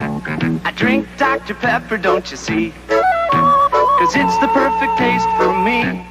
I drink Dr. Pepper, don't you see? 'Cause it's the perfect taste for me.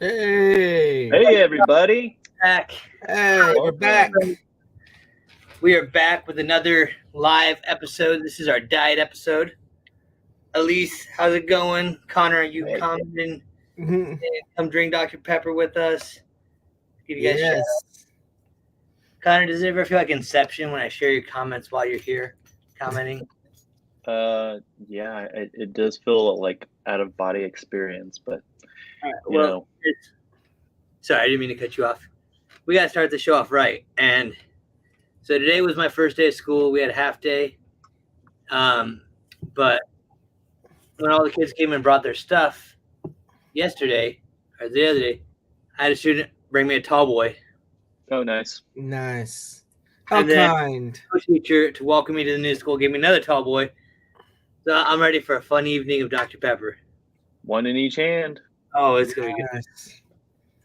Hey, everybody. Back. Hey, we're back. We are back with another live episode. This is our diet episode. Elise, how's it going? Konnor, are you commenting? Come drink Dr. Pepper with us. Give you guys a shout out. Konnor, does it ever feel like Inception when I share your comments while you're here commenting? Yeah, it does feel like out of body experience, but you know. Sorry, I didn't mean to cut you off. We got to start the show off right. And so today was my first day of school. We had a half day. But when all the kids came and brought their stuff yesterday, or the other day, I had a student bring me a tall boy. Oh, nice. Nice. How And then kind. a teacher to welcome me to the new school gave me another tall boy. So I'm ready for a fun evening of Dr. Pepper. One in each hand. Oh, it's going to be good. Nice.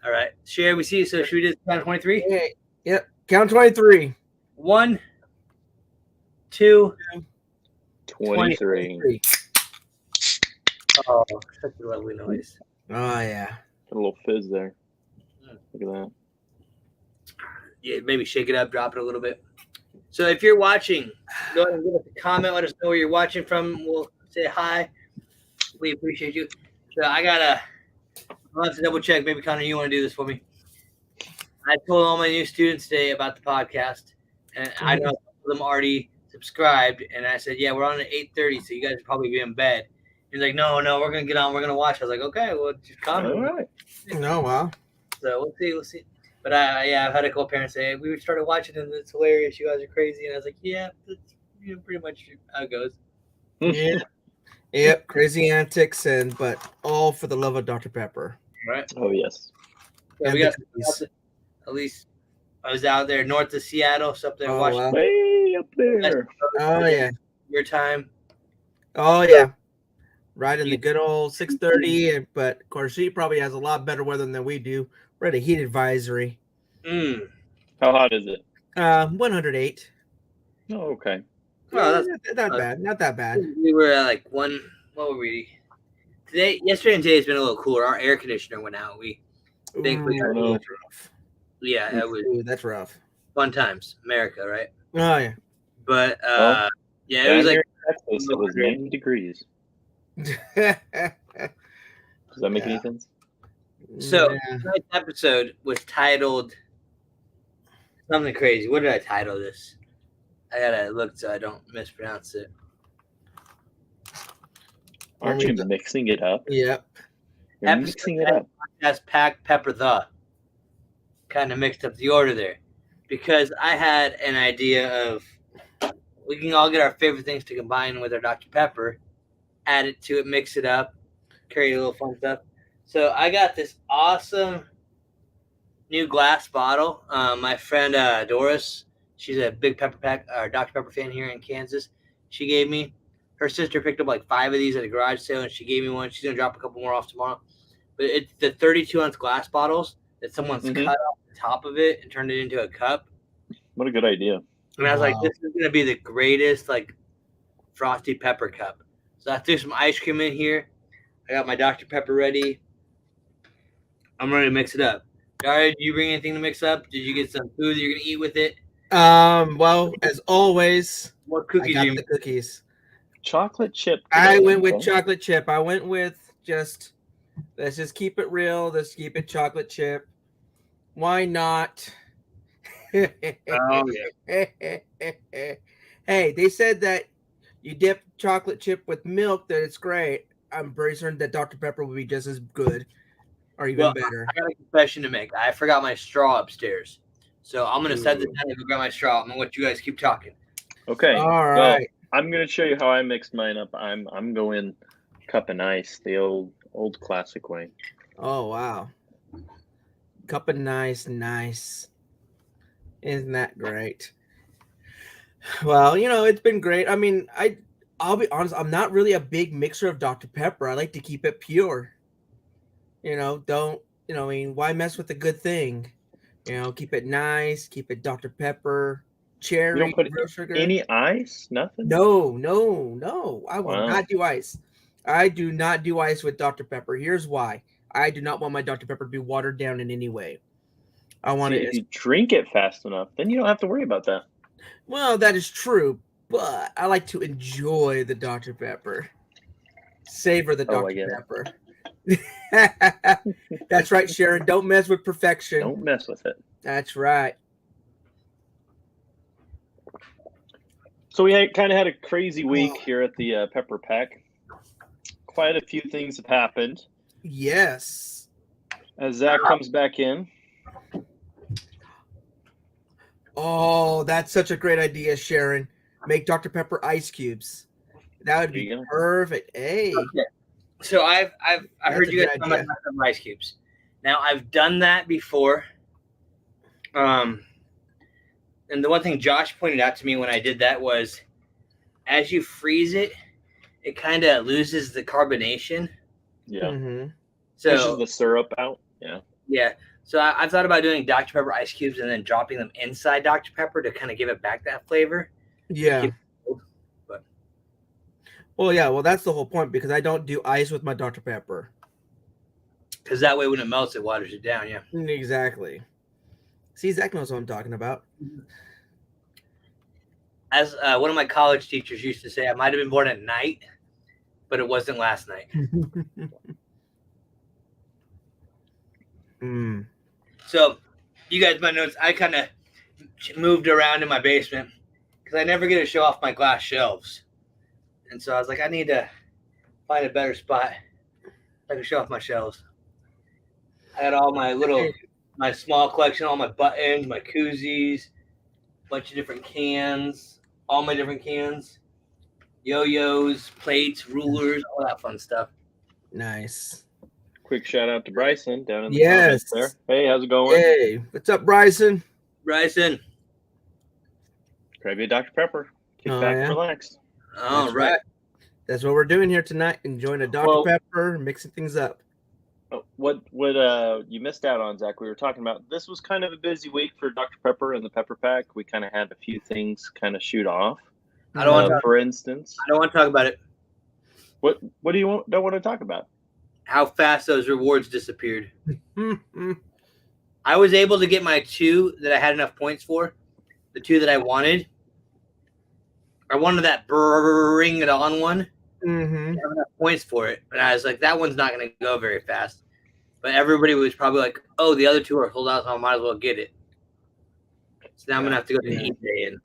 All right. Share, we see. So should we do count 23? Hey, yep. Count 23. 1, 2, 23. Oh, such a lovely noise. Oh, yeah. Got a little fizz there. Look at that. Yeah, maybe shake it up, drop it a little bit. So if you're watching, go ahead and give us a comment. Let us know where you're watching from. We'll say hi. We appreciate you. So I'll have to double check. Maybe Konnor, you want to do this for me? I told all my new students today about the podcast, and I know some of them already subscribed. And I said, "Yeah, we're on at 8:30, so you guys will probably be in bed." He's like, "No, we're gonna get on. We're gonna watch." I was like, "Okay, well, just comment." All right. Oh, wow. So we'll see. But I've had a couple parents say we started watching and it's hilarious. You guys are crazy, and I was like, "Yeah, that's pretty much how it goes." Yeah. Yep. Crazy antics, but all for the love of Dr. Pepper. Right. Oh, yes. So we got at least I was out there north of Seattle, so up there watching. Wow. Way up there. Oh, yeah. Your time. Oh, yeah. Right in the good old 6:30, but of course he probably has a lot better weather than we do. We're at a heat advisory. How hot is it? 108. Oh, okay. Well, that's not bad. Not that bad. We were at like what were we? Yesterday and today has been a little cooler. Our air conditioner went out. We thankfully Ooh, know. that's rough. Yeah, it was Ooh, that's rough. fun times, America, right? Oh yeah. But Well, yeah, it was like Texas, it was 90 degrees. Does that make any sense? so. Yeah. Tonight's episode was titled something crazy. What did I title this? I gotta look so I don't mispronounce it. Aren't you mixing it up? Yep. You're mixing it up. Podcast Pack Pepper the. Kind of mixed up the order there. Because I had an idea of we can all get our favorite things to combine with our Dr. Pepper, add it to it, mix it up, create a little fun stuff. So I got this awesome new glass bottle. My friend Doris, she's a big Pepper Pack or Dr. Pepper fan here in Kansas. She gave me. Her sister picked up like 5 of these at a garage sale, and she gave me one. She's gonna drop a couple more off tomorrow. But it's the 32-ounce glass bottles that someone's cut off the top of it and turned it into a cup. What a good idea. And I was like, this is gonna be the greatest like frosty pepper cup. So I threw some ice cream in here. I got my Dr. Pepper ready. I'm ready to mix it up. Daria, did you bring anything to mix up? Did you get some food that you're gonna eat with it? Well, as always, What cookies I you got the cookies. Chocolate chip. I went with chocolate chip. I went with let's just keep it real. Let's keep it chocolate chip. Why not? Oh, yeah. Hey, they said that you dip chocolate chip with milk, that it's great. I'm pretty certain that Dr. Pepper will be just as good. or even better. I got a confession to make. I forgot my straw upstairs. So I'm going to set this down and go grab my straw. I'm going to let you guys keep talking. Okay. All right. Well, I'm going to show you how I mixed mine up. I'm going cup and ice, the old classic way. Oh, wow. Cup of nice. Isn't that great? Well, it's been great. I mean, I'll be honest, I'm not really a big mixer of Dr. Pepper. I like to keep it pure. Why mess with a good thing? Keep it nice, keep it Dr. Pepper, cherry, You don't put real sugar. any ice? Nothing? No. I will Wow. not do ice. I do not do ice with Dr. Pepper. Here's why. I do not want my Dr. Pepper to be watered down in any way. I want See, it. if you drink it fast enough, then you don't have to worry about that. Well, that is true, but I like to enjoy the Dr. Pepper. Savor the Oh, I Dr. get Pepper. That's right, Sharon. Don't mess with perfection. Don't mess with it. That's right. So we kind of had a crazy week here at the Pepper Pack. Quite a few things have happened. Yes. As Zach comes back in. Oh, that's such a great idea, Sharon. Make Dr. Pepper ice cubes. That would be perfect. Hey. Okay. So I heard you guys talking about ice cubes. Now I've done that before. And the one thing Josh pointed out to me when I did that was, as you freeze it, it kind of loses the carbonation. Yeah. Mm-hmm. So pushes the syrup out. Yeah. Yeah. So I've thought about doing Dr. Pepper ice cubes and then dropping them inside Dr. Pepper to kind of give it back that flavor. Yeah. Well, that's the whole point, because I don't do ice with my Dr. Pepper. Because that way when it melts, it waters it down, yeah. Exactly. See, Zach knows what I'm talking about. As one of my college teachers used to say, I might have been born at night, but it wasn't last night. So, you guys might notice I kind of moved around in my basement because I never get to show off my glass shelves. And so I was like, I need to find a better spot so I can show off my shelves. I had all my small collection, all my buttons, my koozies, a bunch of different cans, all my different cans, yo-yos, plates, rulers, all that fun stuff. Nice. Quick shout out to Bryson down in the comments there. Hey, how's it going? Hey, what's up, Bryson? Bryson. Grab you a Dr. Pepper. Kick back and relax. All right. That's what we're doing here tonight. Enjoying a Dr. Pepper, mixing things up. What you missed out on, Zach, we were talking about, this was kind of a busy week for Dr. Pepper and the Pepper Pack. We kind of had a few things kind of shoot off. I don't want to for instance. I don't want to talk about it. What do you don't want to talk about? How fast those rewards disappeared. I was able to get my 2 that I had enough points for. The 2 that I wanted. I wanted that bring it on one. Mm-hmm. I have enough points for it. And I was like, that one's not going to go very fast. But everybody was probably like, oh, the other 2 are sold out, so I might as well get it. So now I'm going to have to go to eBay and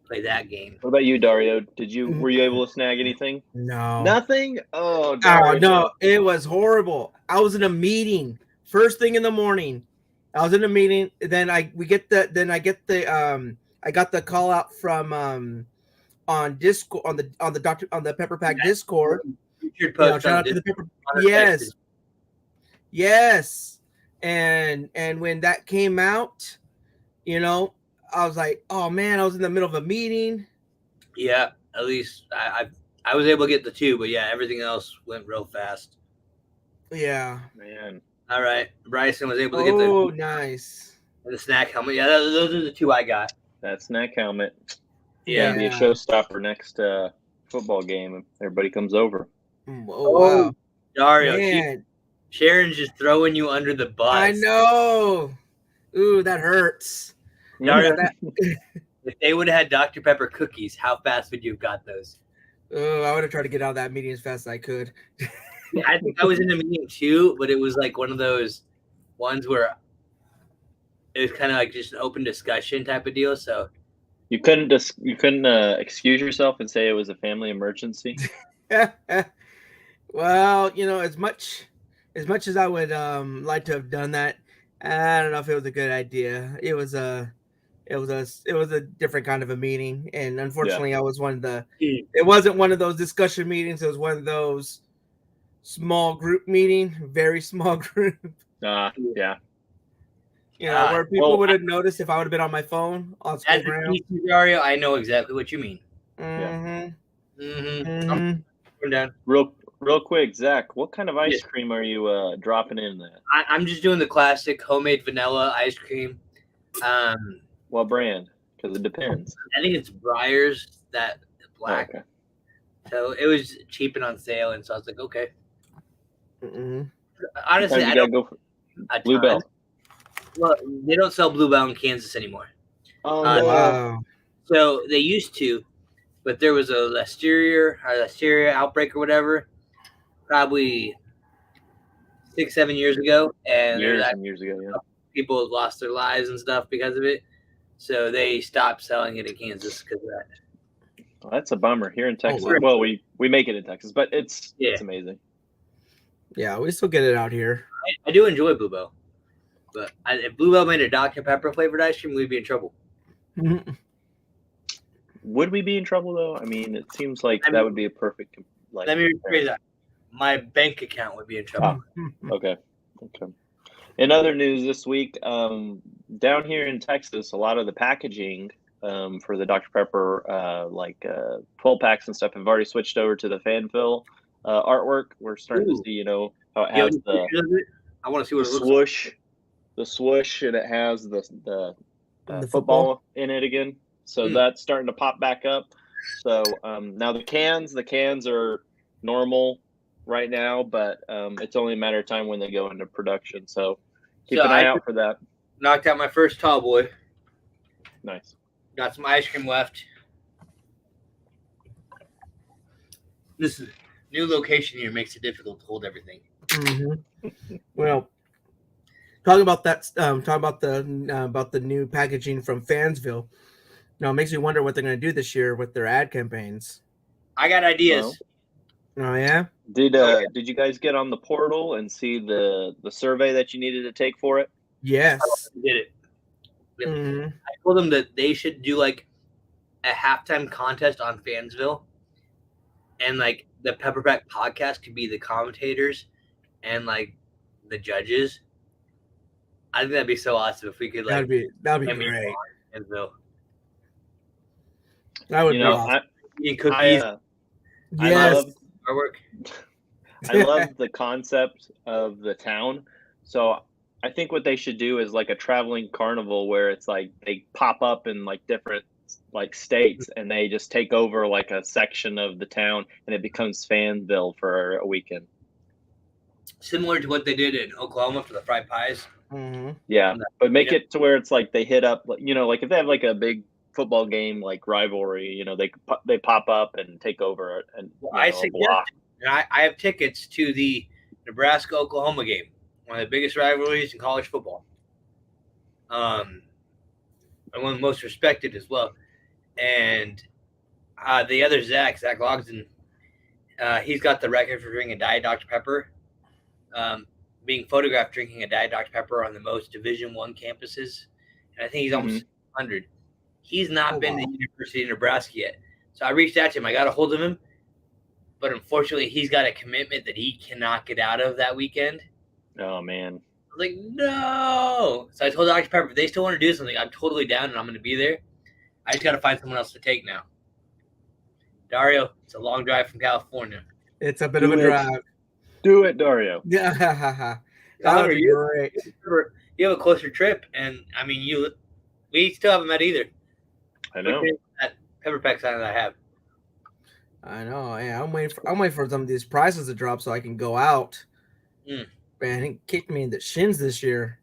play that game. What about you, Dario? Were you able to snag anything? No. Nothing? Oh, Dario. No, it was horrible. I was in a meeting first thing in the morning. I was in a meeting, then I got the call out from on Discord on the Pepper Pack Discord. Shout out to the Pepper. Yes. And when that came out, I was like, oh man, I was in the middle of a meeting. Yeah, at least I was able to get the 2, but yeah, everything else went real fast. Yeah. Man. All right. Bryson was able to get the nice. The snack helmet. Yeah, those are the 2 I got. That snack helmet. Yeah. Be a showstopper next football game if everybody comes over. Oh, wow. Dario, Sharon's just throwing you under the bus. I know. Ooh, that hurts. Dario, if they would have had Dr. Pepper cookies, how fast would you have got those? Oh, I would have tried to get out of that meeting as fast as I could. Yeah, I think I was in a meeting too, but it was like one of those ones where it was kind of like just an open discussion type of deal. So you couldn't excuse yourself and say it was a family emergency. Well, as much as much as I would like to have done that, I don't know if it was a good idea. It was a different kind of a meeting, and unfortunately, I was one of the. It wasn't one of those discussion meetings. It was one of those small group meeting, very small group. Yeah. Where people would have noticed if I would have been on my phone on school ground. Dario, I know exactly what you mean. I'm done. Real quick, Zach, what kind of ice cream are you dropping in that? I'm just doing the classic homemade vanilla ice cream. What brand? Because it depends. I think it's Breyers, that black. Okay. So it was cheap and on sale, and so I was like, okay. Honestly, I don't go for Bluebell. Well, they don't sell Bluebell in Kansas anymore. Oh, wow. So they used to, but there was a listeria outbreak or whatever, probably 6-7 years ago, and years ago, yeah. People lost their lives and stuff because of it. So they stopped selling it in Kansas because of that. Well, that's a bummer. Here in Texas, well, we make it in Texas, but it's amazing. Yeah, we still get it out here. I do enjoy Bluebell, but if Bluebell made a Dr Pepper flavored ice cream, we'd be in trouble. Would we be in trouble though? I mean, it seems like that would be a perfect. Let me rephrase that. My bank account would be in trouble. Okay. In other news this week, down here in Texas, a lot of the packaging for the Dr Pepper 12 packs and stuff have already switched over to the Fanfill artwork. We're starting to see, how it has I want to see what the swoosh, the swoosh, and it has the football in it again. So that's starting to pop back up. So now the cans are normal right now, but it's only a matter of time when they go into production. So keep an eye out for that. Knocked out my first tall boy. Nice. Got some ice cream left. This is new location here makes it difficult to hold everything. Well, talking about that, about the new packaging from Fansville. It makes me wonder what they're going to do this year with their ad campaigns. I got ideas. Oh yeah. Did you guys get on the portal and see the survey that you needed to take for it? Yes. I did it. I told them that they should do like a halftime contest on Fansville, and like the Pepper Pack podcast could be the commentators and like the judges. I think that'd be so awesome if we could like that'd be great. Fansville. That would be awesome. Eating cookies. Yes. I love the concept of the town. So I think what they should do is like a traveling carnival where it's like they pop up in like different like states and they just take over like a section of the town and it becomes Fanville for a weekend. Similar to what they did in Oklahoma for the fried pies. Yeah, but make it to where it's like they hit up, like if they have like a big football game like rivalry, they pop up and take over and I have tickets to the Nebraska-Oklahoma game, one of the biggest rivalries in college football, and one of the most respected as well. And the other Zach Logsdon, he's got the record for drinking a Diet Dr Pepper, being photographed drinking a Diet Dr Pepper on the most Division I campuses, and I think he's almost 100. He's not been to the University of Nebraska yet. So I reached out to him. I got a hold of him. But unfortunately, he's got a commitment that he cannot get out of that weekend. Oh, man. I was like, no. So I told Dr. Pepper, if they still want to do something, I'm totally down and I'm going to be there. I just got to find someone else to take now. Dario, it's a long drive from California. It's a bit of a drive. Do it, Dario. Yeah. That would be great. You have a closer trip. And, I mean, we still haven't met either. I know. That Pepper Pack sign that I have. I know. Yeah, I'm waiting for some of these prices to drop so I can go out. Man, he kicked me in the shins this year.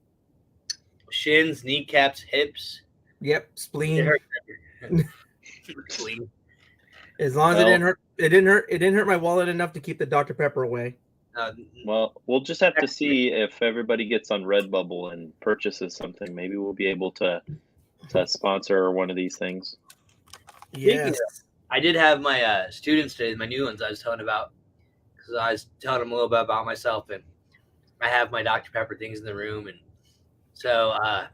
Shins, kneecaps, hips. Yep, spleen. It hurt. Spleen. As long as it didn't hurt. It didn't hurt my wallet enough to keep the Dr. Pepper away. Well, we'll just have to see if everybody gets on Redbubble and purchases something. Maybe we'll be able to sponsor one of these things. Yes. I did have my students today, my new ones I was telling about, because I was telling them a little bit about myself. And I have my Dr Pepper things in the room, and so I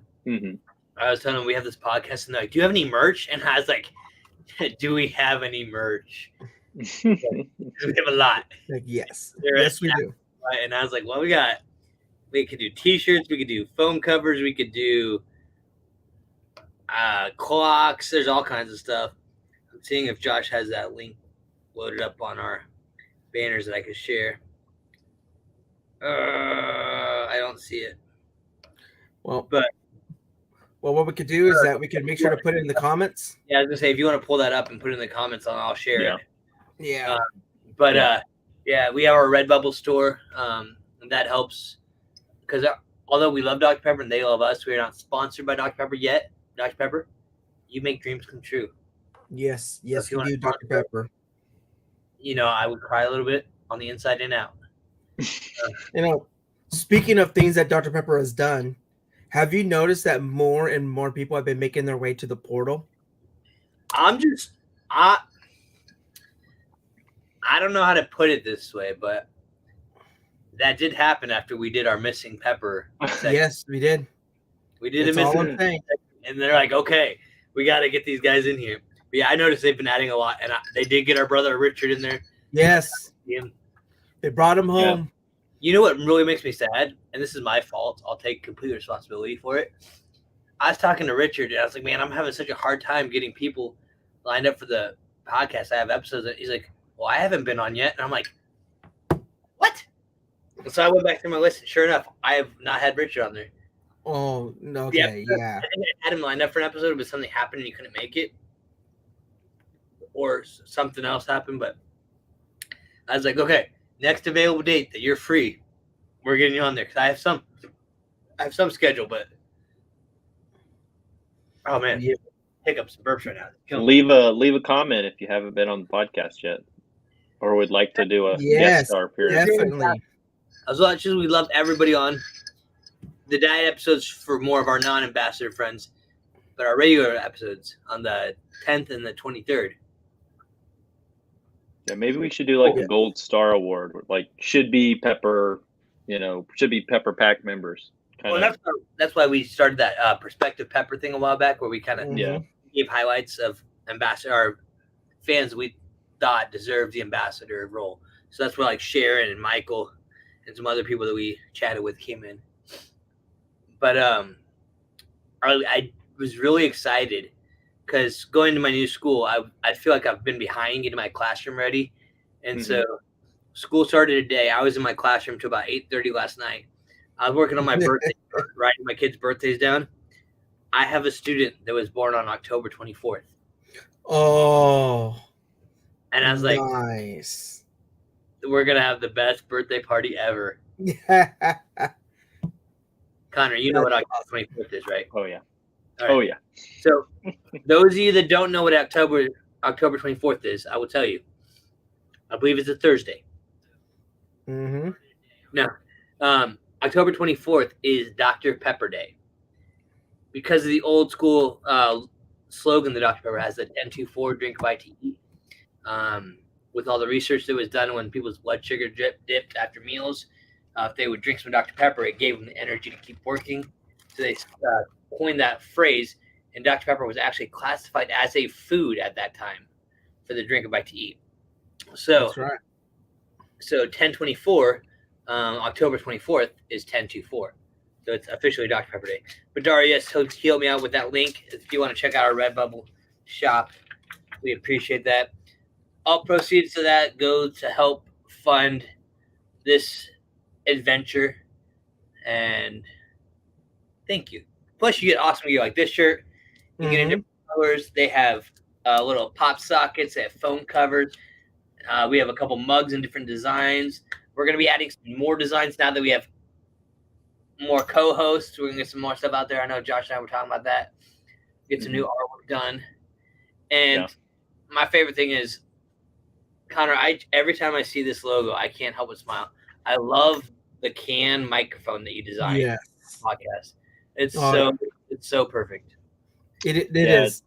was telling them we have this podcast, and they're like, "Do you have any merch?" And I was like, "Do we have any merch?" We have a lot. Like, yes, There yes, is we do. And I was like, "Well, we could do T-shirts, we could do foam covers, we could do clocks. There's all kinds of stuff." I'm seeing if Josh has that link loaded up on our banners that I could share. I don't see it. Well, But what we could do is that we could make sure to put it in the comments. yeah, I was gonna say if you want to pull that up and put it in the comments, I'll share it. Yeah. Yeah, we have our Redbubble store, and that helps because although we love Dr Pepper and they love us, we are not sponsored by Dr Pepper yet. Dr Pepper, you make dreams come true. Yes, If you you want do, to Dr. Pepper. You know, I would cry a little bit on the inside and out. You know, speaking of things that Dr. Pepper has done, have you noticed that more and more people have been making their way to the portal? I don't know how to put it this way, but that did happen after we did our missing pepper segment. Yes, we did. We did That's a all missing I'm saying. and they're like, okay, we got to get these guys in here. But yeah, I noticed they've been adding a lot, and they did get our brother Richard in there. Yes, they brought him home. You know what really makes me sad, and this is my fault. I'll take complete responsibility for it. I was talking to Richard, and I was like, man, I'm having such a hard time getting people lined up for the podcast. I have episodes. And he's like, well, I haven't been on yet. And I'm like, what? And so I went back to my list, and sure enough, I have not had Richard on there. Oh, okay, yeah. I think I had him lined up for an episode, but something happened and he couldn't make it. Or something else happened, but I was like, okay, next available date that you're free, we're getting you on there. Because I have some schedule, but oh man, hiccups and burps right now. Leave a comment if you haven't been on the podcast yet, or would like to do a guest star appearance. Definitely. As much as we loved everybody on the diet episodes for more of our non-ambassador friends, but our regular episodes on the 10th and the 23rd. Yeah, maybe we should do like a gold star award, like should be Pepper Pack members. Well, that's why we started that Perspective Pepper thing a while back, where we kind of gave highlights of ambassador fans we thought deserved the ambassador role. So that's where like Sharon and Michael and some other people that we chatted with came in. But I was really excited because going to my new school, I feel like I've been behind getting my classroom ready. And so school started today. I was in my classroom till about 8:30 last night. I was working on my birthday, writing my kids' birthdays down. I have a student that was born on October 24th. Oh. And I was like, nice. We're going to have the best birthday party ever. Connor, you know what October 24th is, right? Oh, yeah. Right. Oh, yeah. So those of you that don't know what October 24th is, I will tell you. I believe it's a Thursday. Mm-hmm. No. October 24th is Dr. Pepper Day. Because of the old school slogan that Dr. Pepper has, that 10-2-4, drink by tea. With all the research that was done when people's blood sugar dipped after meals, if they would drink some Dr. Pepper, it gave them the energy to keep working. So they coined that phrase, and Dr. Pepper was actually classified as a food at that time for the drink by to eat. So that's right. So 10/24, October 24th is 10/24. So it's officially Dr. Pepper Day. But Dario, yes, he'll help me out with that link. If you want to check out our Redbubble shop, we appreciate that. All proceeds to that go to help fund this adventure. And thank you. Plus, you get awesome gear like this shirt. You get in different colors. They have little pop sockets. They have foam covers. We have a couple mugs in different designs. We're going to be adding some more designs now that we have more co-hosts. We're going to get some more stuff out there. I know Josh and I were talking about that. Get some new artwork done. And my favorite thing is, Connor, every time I see this logo, I can't help but smile. I love the can microphone that you designed. Yes. Podcast. It's so perfect. It is.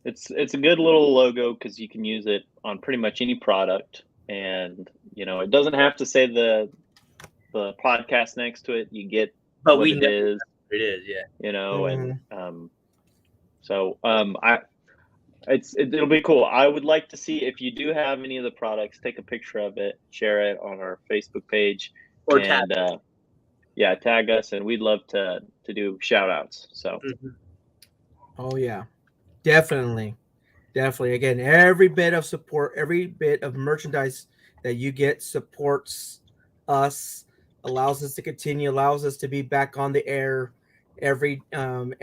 It's a good little logo because you can use it on pretty much any product, and it doesn't have to say the the podcast next to it, you get But what we it know is, what it is, yeah. you know, and it'll be cool. I would like to see if you do have any of the products, take a picture of it, share it on our Facebook page, Or and tag us, and we'd love to do shout outs. So Oh yeah, definitely. Again, every bit of support, every bit of merchandise that you get supports us, allows us to continue, allows us to be back on the air every 10,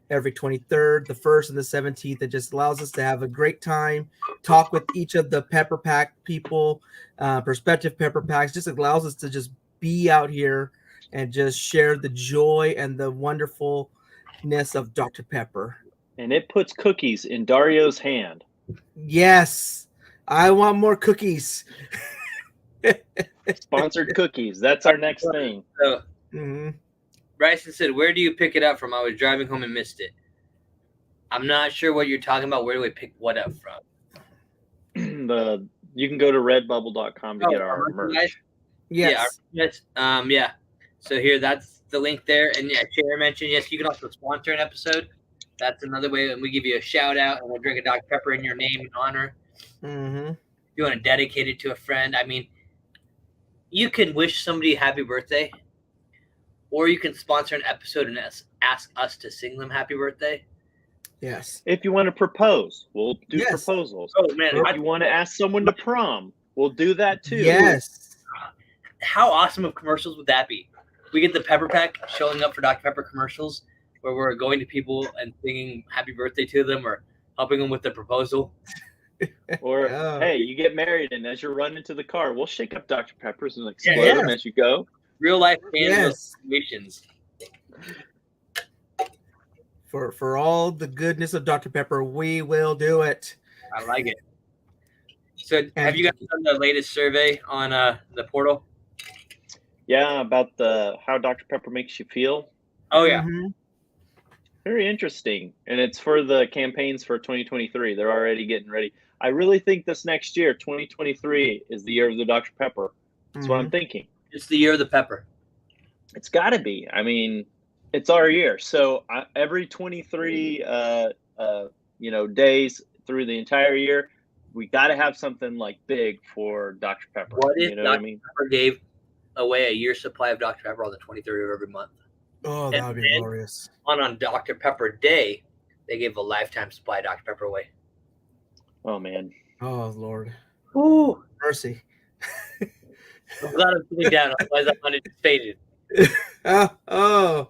every 23rd, the 1st, and the 17th. It just allows us to have a great time, talk with each of the Pepper Pack people, prospective Pepper Packs. Just allows us to just be out here and just share the joy and the wonderfulness of Dr. Pepper. and it puts cookies in Dario's hand. Yes, I want more cookies. Sponsored cookies. That's our next thing. So Mm-hmm. Bryson said, "Where do you pick it up from? I was driving home and missed it." I'm not sure what you're talking about. Where do we pick what up from? You can go to redbubble.com to get our merch. Yes. Yeah. So here, that's the link there. And yeah, Sharon mentioned, yes, you can also sponsor an episode. That's another way, and we give you a shout out, and we'll drink a Dr. Pepper in your name and honor. Mm-hmm. If you want to dedicate it to a friend, I mean, you can wish somebody happy birthday, or you can sponsor an episode and ask us to sing them happy birthday. Yes. If you want to propose, we'll do Yes. proposals. Oh man, If you want to ask someone to prom, we'll do that too. Yes. how awesome of commercials would that be? We get the Pepper Pack showing up for Dr. Pepper commercials where we're going to people and singing happy birthday to them or helping them with the proposal. Or hey, you get married, and as you're running to the car, we'll shake up Dr. Peppers and explode them as you go. Real life Yes. situations. For all the goodness of Dr. Pepper, we will do it. I like it. So, have you guys done the latest survey on the portal? Yeah, about how Dr. Pepper makes you feel. Oh yeah, Mhm. Very interesting, and it's for the campaigns for 2023. They're already getting ready. I really think this next year, 2023, is the year of the Dr. Pepper. That's what I'm thinking. it's the year of the pepper. It's got to be. I mean, it's our year. So every 23, days through the entire year, we got to have something like big for Dr. Pepper. What if you know Dr. what I mean? Pepper gave away a year's supply of Dr. Pepper on the 23rd of every month? Oh, that would be then- glorious. On Dr. Pepper Day, they gave a lifetime supply of Dr. Pepper away. Oh man. Oh, Lord. Ooh, Mercy. I'm glad I'm sitting down. Otherwise, I would have just faded. Oh,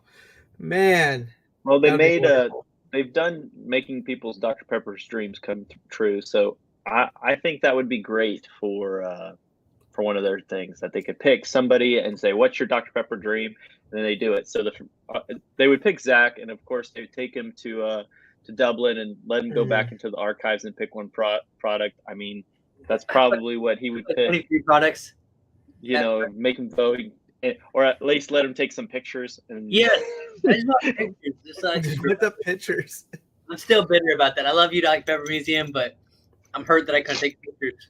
man. Well, they That'd be made wonderful. they've done making people's Dr. Pepper's dreams come true. So I think that would be great for one of their things, that they could pick somebody and say, "What's your Dr. Pepper dream?" And then they do it. So they would pick Zach, and of course they would take him to Dublin and let him go back into the archives and pick one product. I mean, that's probably what he would pick. 23 products. Make him vote, or at least let him take some pictures. And Yes. I just want pictures. Just With the pictures. I'm still bitter about that. I love you, Dr. Pepper Museum, but I'm hurt that I couldn't take pictures.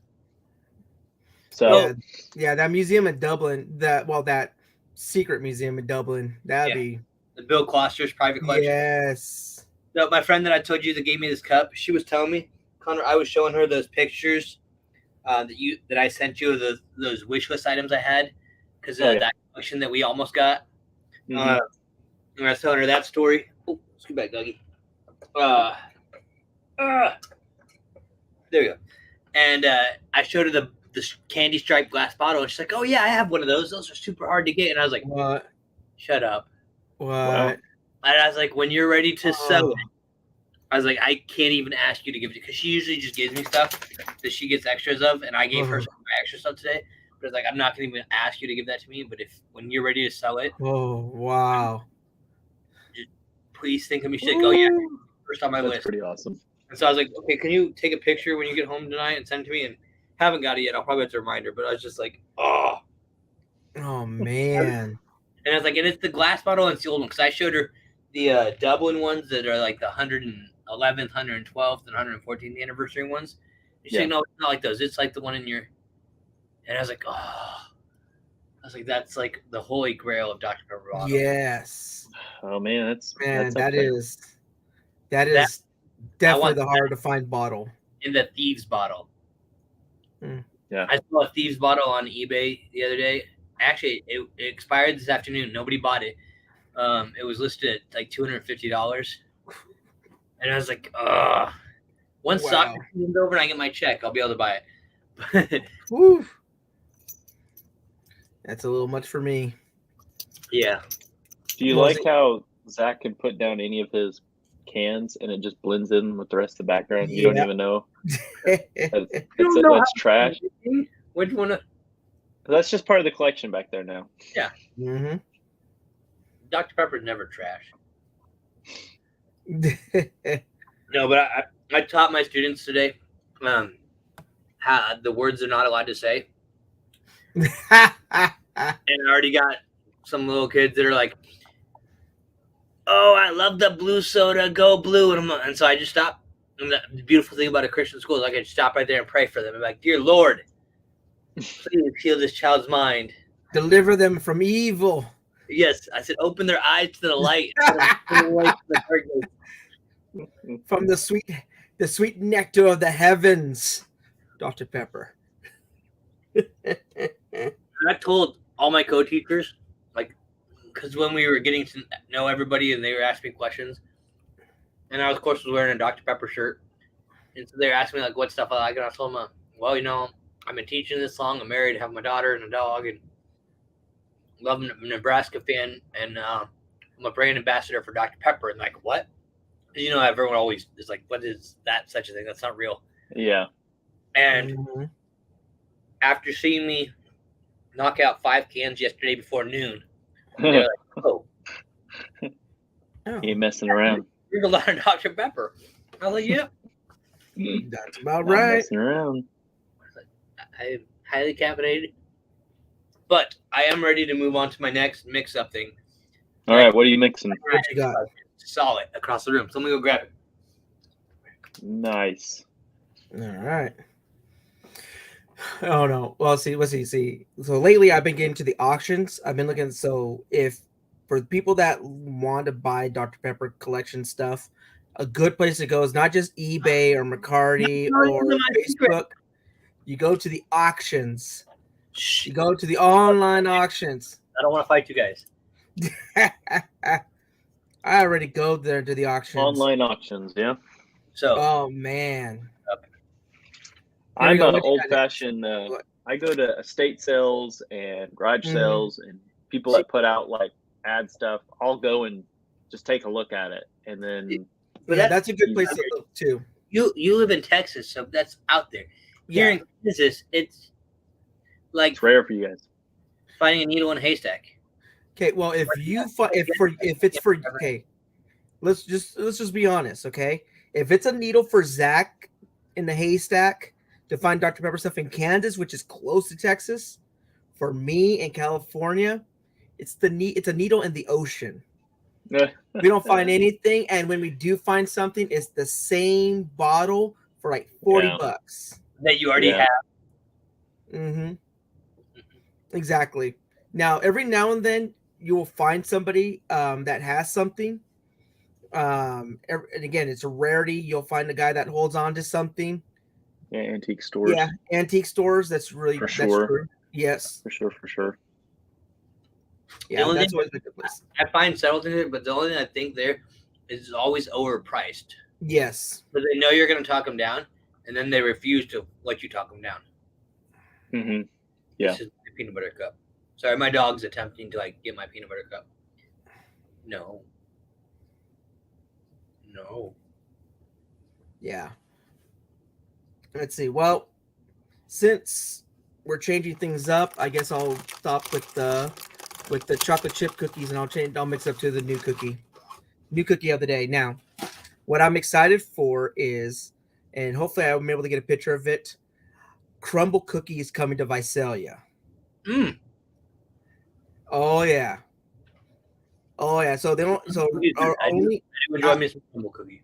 So Yeah, that museum in Dublin, that secret museum in Dublin, that'd be. The Bill Kloster's private collection. Yes. No, my friend that I told you that gave me this cup, she was telling me, Konnor, I was showing her those pictures that I sent you of those wish list items I had because that collection that we almost got. And I was telling her that story. Oh, scoot back, Dougie. There we go. And I showed her the candy striped glass bottle, and she's like, "Oh yeah, I have one of those. Those are super hard to get." And I was like, What? "Shut up." What? Wow. And I was like, when you're ready to sell it, I was like, I can't even ask you to give it because she usually just gives me stuff that she gets extras of, and I gave her some of my extra stuff today. But it's like, I'm not going to even ask you to give that to me. But when you're ready to sell it, Oh, wow. just please think of me. She's like, oh yeah, first on my that's list. pretty awesome. And so I was like, okay, can you take a picture when you get home tonight and send it to me? And haven't got it yet. I'll probably have to remind her. But I was just like, oh. Oh, man. And I was like, and it's the glass bottle and it's the old one because I showed her the Dublin ones that are like the 111th, 112th, and 114th anniversary ones. She's like, no, it's not like those. It's like the one in your. And I was like, oh. I was like, that's like the holy grail of Dr Pepper bottle. Yes, Oh man, that's man, up that there. is definitely want the hard to find bottle. in the thieves bottle. Yeah. I saw a thieves bottle on eBay the other day. Actually, it expired this afternoon. Nobody bought it. It was listed at like $250, and I was like, ugh. Once Wow. soccer season's over and I get my check, I'll be able to buy it. Woo. That's a little much for me. Yeah. Do you Well, like how Zach can put down any of his cans and it just blends in with the rest of the background? You don't Yeah. even know. don't That's know trash. Which one? That's just part of the collection back there now. Mm-hmm. Dr. Pepper's never trash. No, but I taught my students today how the words they're not allowed to say. And I already got some little kids that are like, oh, I love the blue soda, go blue. And so I just stopped. And the beautiful thing about a Christian school is I can stop right there and pray for them. I'm like, dear Lord, please heal this child's mind. Deliver them from evil. Yes, I said, open their eyes to the light. From the sweet nectar of the heavens, Dr. Pepper. I told all my co-teachers, like, because when we were getting to know everybody and they were asking me questions, and I, of course, was wearing a Dr. Pepper shirt, and so they were asking me, like, what stuff I like, and I told them, well, you know, I've been teaching this long, I'm married, have my daughter and a dog, and love a Nebraska fan, and I'm a brand ambassador for Dr. Pepper, and like, what? You know, everyone always is like, what is that, such a thing? That's not real. Yeah. And Mm-hmm. after seeing me knock out 5 cans yesterday before noon, they're like, oh, You ain't messing around. there's a lot of Dr. Pepper. I was like, yeah. That's about Not right. messing around. I am highly caffeinated. But I am ready to move on to my next mix-up thing. All right, what are you mixing? What you got? Solid across the room. So let me go grab it. Nice. All right. Oh no. Well, let's see. So lately, I've been getting to the auctions. I've been looking. So if for the people that want to buy Dr. Pepper collection stuff, a good place to go is not just eBay or Mercari or Facebook. You go to the auctions. You go to the online auctions. I don't want to fight you guys. I already go there to the auctions. Online auctions, yeah. So, Oh man. I'm go. an What you got old-fashioned. I go to estate sales and garage Mhm. sales and people that put out like ad stuff. I'll go and just take a look at it, and then But Yeah, that's a good place to that's- look too. you live in Texas, so that's out there. Here in Kansas, it's like it's rare for you guys. finding a needle in a haystack. Okay, well, if it's for okay, let's just be honest, okay? If it's a needle for Zach in the haystack to find Dr. Pepper stuff in Kansas, which is close to Texas, for me in California, it's a needle in the ocean. We don't find anything, and when we do find something, it's the same bottle for like $40. That you already Yeah. have. Mm-hmm. Exactly. Now, every now and then you will find somebody that has something. And again, it's a rarity. You'll find a guy that holds on to something. Yeah, antique stores. Yeah, antique stores. That's really For that's sure. true. Yes. For sure. Yeah, only that's thing- always a good place. I find several things, but the only thing I think there is always overpriced. Yes. But they know you're going to talk them down, and then they refuse to let you talk them down. Mm-hmm. Yeah. This is the peanut butter cup. Sorry, my dog's attempting to like get my peanut butter cup. No. Yeah. Let's see. Well, since we're changing things up, I guess I'll stop with the chocolate chip cookies, and I'll mix up to the new cookie of the day. Now, what I'm excited for is, and hopefully I'll be able to get a picture of it, crumble cookies coming to Visalia. Oh yeah. So they don't. So only. Would you want me some crumble cookie?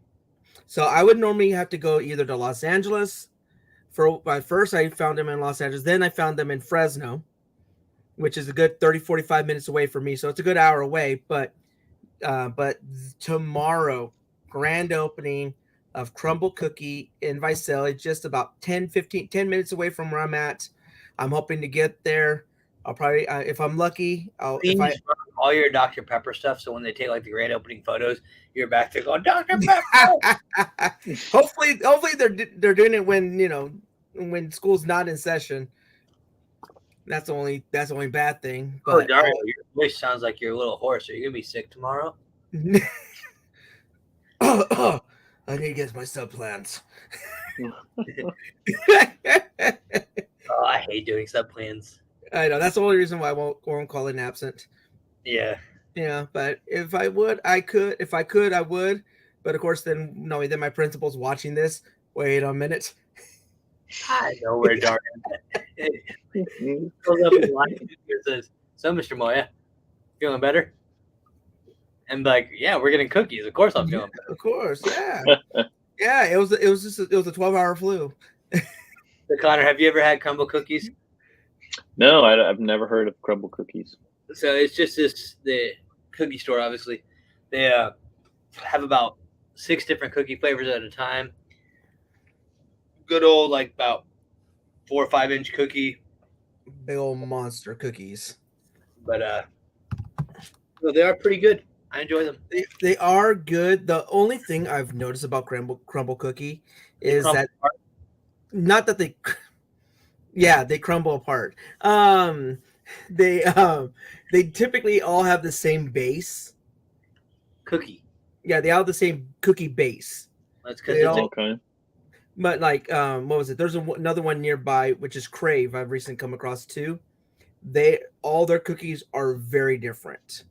So I would normally have to go either to Los Angeles. First, I found them in Los Angeles. Then I found them in Fresno. which is a good 30, 45 minutes away from me. So it's a good hour away. But tomorrow, grand opening of Crumble Cookie in Visalia, just about 10 minutes away from where I'm at. I'm hoping to get there. I'll probably, if I'm lucky, all your Dr. Pepper stuff. So when they take like the grand opening photos, you're back there going, Dr. Pepper. hopefully they're doing it when school's not in session. That's the only bad thing. But Dario, your voice sounds like you're a little hoarse. Are you gonna be sick tomorrow? I need to get my sub plans. Oh, I hate doing sub plans. I know, that's the only reason why I won't call in absent. Yeah. Yeah, but if I would, I could. If I could, I would. But of course, then my principal's watching this. Wait a minute. I know where Dario goes up in line and says, "So, Mr. Moya, feeling better?" And like, yeah, we're getting cookies. Of course, I'm feeling better. Of course, yeah, yeah. It was a 12-hour flu. So, Konnor, have you ever had crumble cookies? No, I've never heard of Crumble Cookies. So it's just the cookie store. Obviously, they have about 6 different cookie flavors at a time. Good old like about 4 or 5 inch cookie. Big old monster cookies. But well, they are pretty good. I enjoy them. They are good. The only thing I've noticed about crumble cookie is that not that they crumble apart. They typically all have the same base cookie. Yeah, they all have the same cookie base. That's because it's okay. But like, what was it? There's another one nearby, which is Crave. I've recently come across too. All their cookies are very different.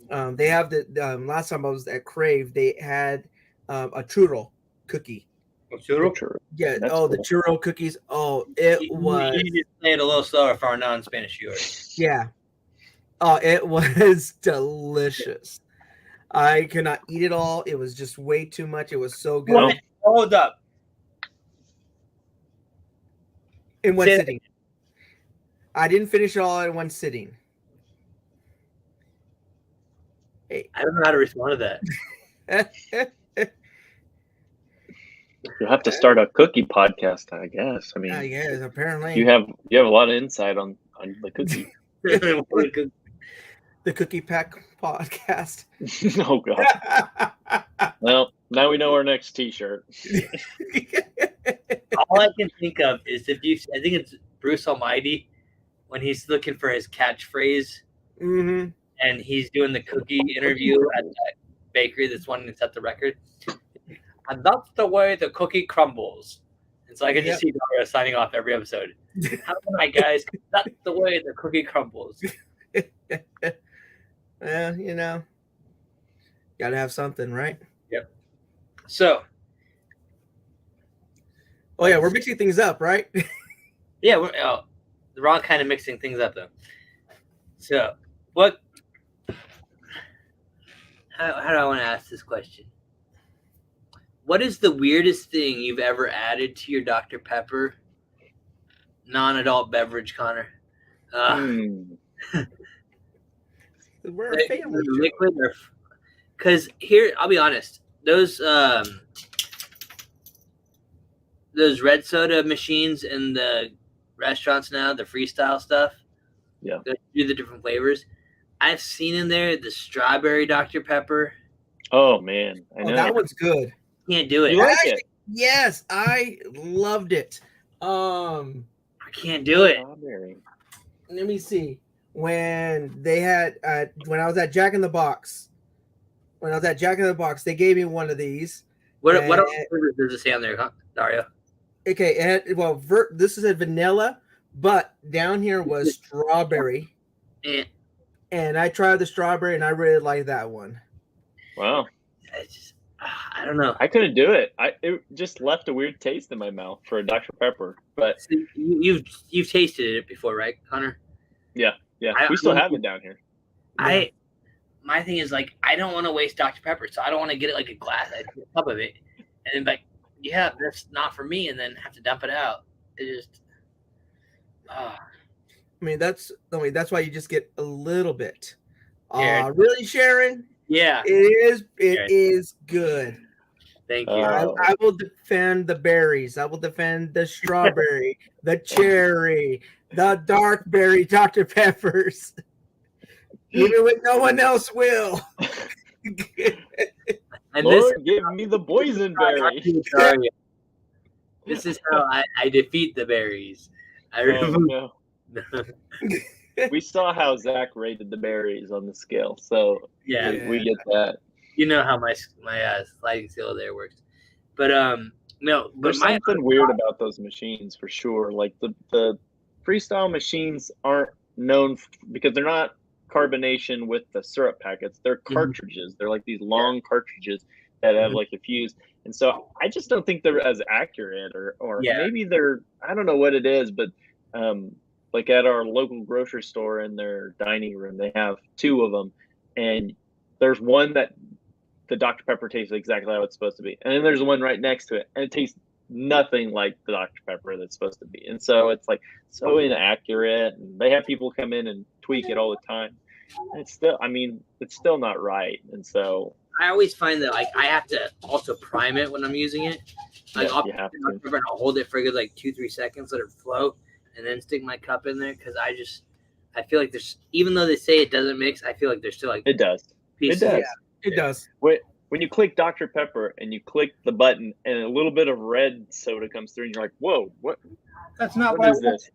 They have the last time I was at Crave, they had a churro cookie. A churro? Yeah. That's cool. The churro cookies. Oh, it was. You need to say it a little slower for our non-Spanish viewers. Yeah. Oh, it was delicious. I could not eat it all. It was just way too much. It was so good. Well, hold up. In one sitting. I didn't finish it all in one sitting. Hey, I don't know how to respond to that. You'll have to start a cookie podcast, I guess. I mean, I guess apparently you have a lot of insight on the cookie. The Cookie Pack podcast. Oh God. Well, now we know our next T-shirt. All I can think of is I think it's Bruce Almighty when he's looking for his catchphrase, and he's doing the cookie interview at that bakery that's wanting to set the record. And that's the way the cookie crumbles. And so I can just see Dario signing off every episode. How am I, guys? That's the way the cookie crumbles. Well, gotta have something, right? Yep. So. Oh yeah, we're mixing things up, right? Yeah, we're all kind of mixing things up though. So, how do I want to ask this question? What is the weirdest thing you've ever added to your Dr. Pepper non-adult beverage, Konnor? We're a family. Liquid, because here, I'll be honest, those red soda machines in the restaurants now, the freestyle stuff, they do the different flavors. I've seen in there the strawberry Dr. Pepper. Oh man, I know that one's good. Can't do it. You like it? Yes, I loved it. I can't do it. Strawberry. Let me see. When they had when I was at Jack in the Box, they gave me one of these. What flavors does it say on there, Dario? Okay, this is a vanilla, but down here was strawberry. And I tried the strawberry, and I really like that one. Wow. I don't know. I couldn't do it. It just left a weird taste in my mouth for a Dr. Pepper. But you've tasted it before, right, Konnor? Yeah. We still have it down here. My thing is like I don't want to waste Dr. Pepper, so I don't want to get it like a glass, a cup of it, and then that's not for me, and then have to dump it out. It just. that's why you just get a little bit. Sharon. Really, Sharon? Yeah. It Sharon. is good. Thank you. I will defend the berries. I will defend the strawberry, the cherry, the dark berry Dr. Peppers, even when no one else will. And Lord, give me the boysenberry. This is how I defeat the berries. I Oh, remove. no. We saw how Zach rated the berries on the scale, so Yeah. we get that. You know how my sliding scale there works. But no, but There's something weird about those machines for sure. Like the freestyle machines aren't known because they're not carbonation with the syrup packets. They're cartridges. They're like these long cartridges that have like a fuse. And so I just don't think they're as accurate or maybe they're, I don't know what it is, but like at our local grocery store in their dining room, they have 2 of them, and there's one that the Dr. Pepper tastes exactly how it's supposed to be. And then there's one right next to it, and it tastes nothing like the Dr. Pepper that's supposed to be. And so it's like so inaccurate, and they have people come in and tweak it all the time. And it's still not right. And so I always find that like I have to also prime it when I'm using it. Like you have to. I'll hold it for a good like 2-3 seconds, let it float, and then stick my cup in there because I feel like there's, even though they say it doesn't mix, I feel like there's still like it does. pieces. It does. Yeah, it does. When you click Dr. Pepper and you click the button and a little bit of red soda comes through and you're like, whoa, what? That's not what is this?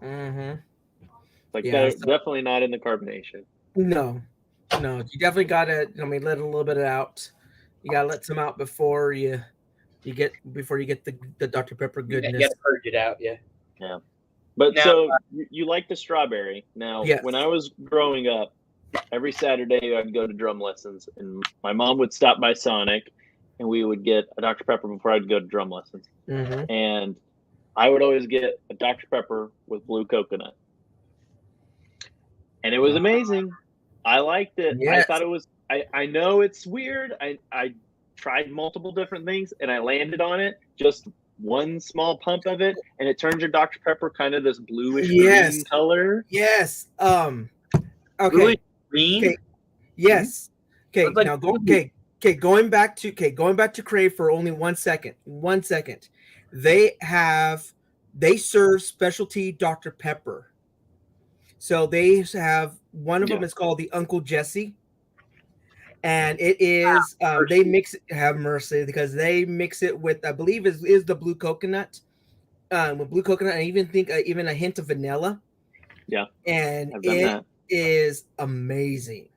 Mm-hmm. Like that's definitely not in the carbonation. No, you definitely gotta. Let a little bit out. You gotta let some out before you get the Dr. Pepper goodness. You gotta purge it out. Yeah. But now, so you like the strawberry. Now, yes. When I was growing up, every Saturday I'd go to drum lessons, and my mom would stop by Sonic, and we would get a Dr. Pepper before I'd go to drum lessons. Mm-hmm. And I would always get a Dr. Pepper with blue coconut. And it was amazing. I liked it. Yes. I thought it was, I know it's weird. I tried multiple different things, and I landed on it. Just one small pump of it, and it turns your Dr. Pepper kind of this bluish green color. Yes. Okay. Bluish green. Okay. Yes. Okay. Like, now go. Okay. Going back to Crave for only 1 second. 1 second. They serve specialty Dr. Pepper. So they have one of them is called the Uncle Jesse. And it is they mix it, have mercy, because they mix it with, I believe is the blue coconut, with blue coconut, and I even think even a hint of vanilla. Yeah, and it is amazing.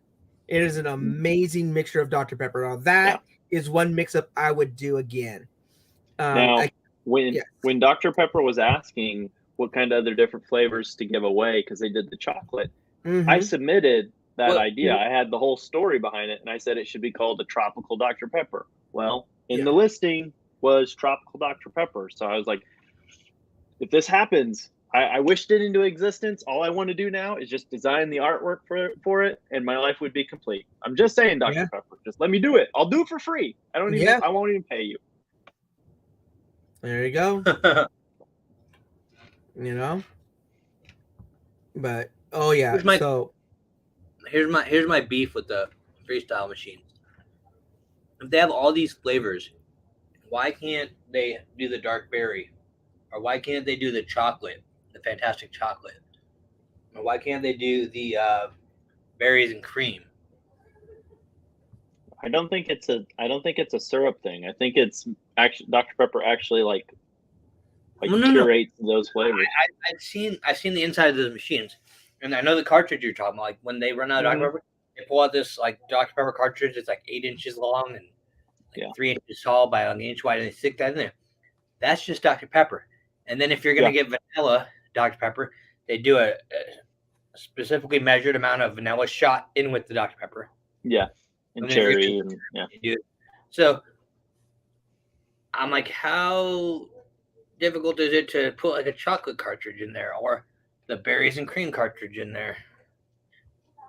It is an amazing mixture of Dr. Pepper. Now that is one mix up I would do again. When Dr. Pepper was asking what kind of other different flavors to give away, because they did the chocolate, I submitted that idea. I had the whole story behind it, and I said it should be called a tropical Dr. Pepper. Well, in the listing was tropical Dr. Pepper. So I was like, if this happens, I wished it into existence. All I want to do now is just design the artwork for it, and my life would be complete. I'm just saying, Dr. Pepper, just let me do it. I'll do it for free. I won't even pay you. There you go. But here's my beef with the freestyle machines. If they have all these flavors, why can't they do the dark berry? Or why can't they do the chocolate, the fantastic chocolate? Or why can't they do the berries and cream? I don't think it's a syrup thing. I think it's actually Dr. Pepper actually like curates those flavors. I've seen the inside of those machines, and I know the cartridge you're talking about. Like when they run out of Dr. Pepper, they pull out this like Dr. Pepper cartridge. It's like 8 inches long and 3 inches tall by an inch wide, and they stick that in there. That's just Dr. Pepper. And then if you're gonna get vanilla Dr. Pepper, they do a specifically measured amount of vanilla shot in with the Dr. Pepper. Yeah, and cherry. So I'm like, how difficult is it to put like a chocolate cartridge in there, or the berries and cream cartridge in there?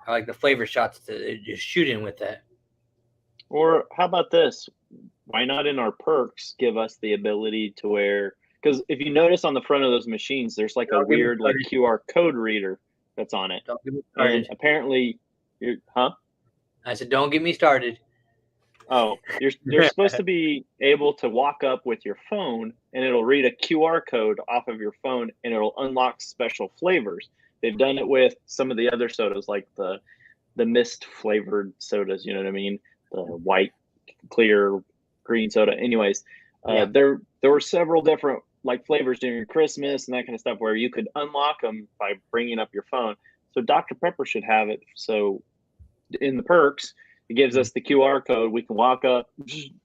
I like the flavor shots to just shoot in with that. Or how about this? Why not in our perks give us the ability to where because if you notice on the front of those machines, there's like a weird like QR code reader that's on it. Don't get me started. And apparently, huh? I said, don't get me started. Oh, you're supposed to be able to walk up with your phone and it'll read a QR code off of your phone and it'll unlock special flavors. They've done it with some of the other sodas, like the mist flavored sodas. You know what I mean? The white, clear, green soda. Anyways, there were several different like flavors during Christmas and that kind of stuff where you could unlock them by bringing up your phone. So Dr. Pepper should have it. So in the perks, it gives us the QR code. We can walk up,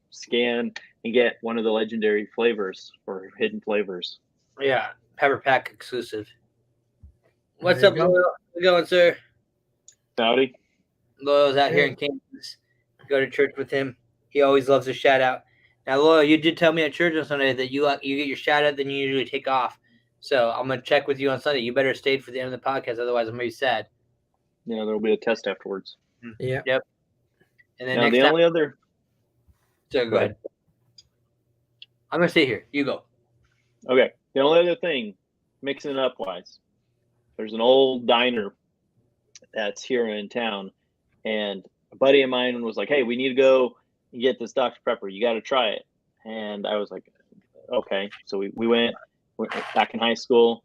scan, and get one of the legendary flavors or hidden flavors. Yeah, Pepper Pack exclusive. What's up, Loyal? How's it going, sir? Howdy. Loyal's out here in Kansas. Go to church with him. He always loves a shout out. Now, Loyal, you did tell me at church on Sunday that you get your shout out, then you usually take off. So I'm gonna check with you on Sunday. You better stay for the end of the podcast, otherwise I'm gonna be sad. Yeah, there'll be a test afterwards. Yeah. Yep. And then now, next the time, only other. So go ahead. I'm gonna stay here. You go. Okay. The only other thing, mixing it up wise, there's an old diner that's here in town, and a buddy of mine was like, "Hey, we need to go and get this Dr. Pepper. You got to try it." And I was like, "Okay." So we went back in high school,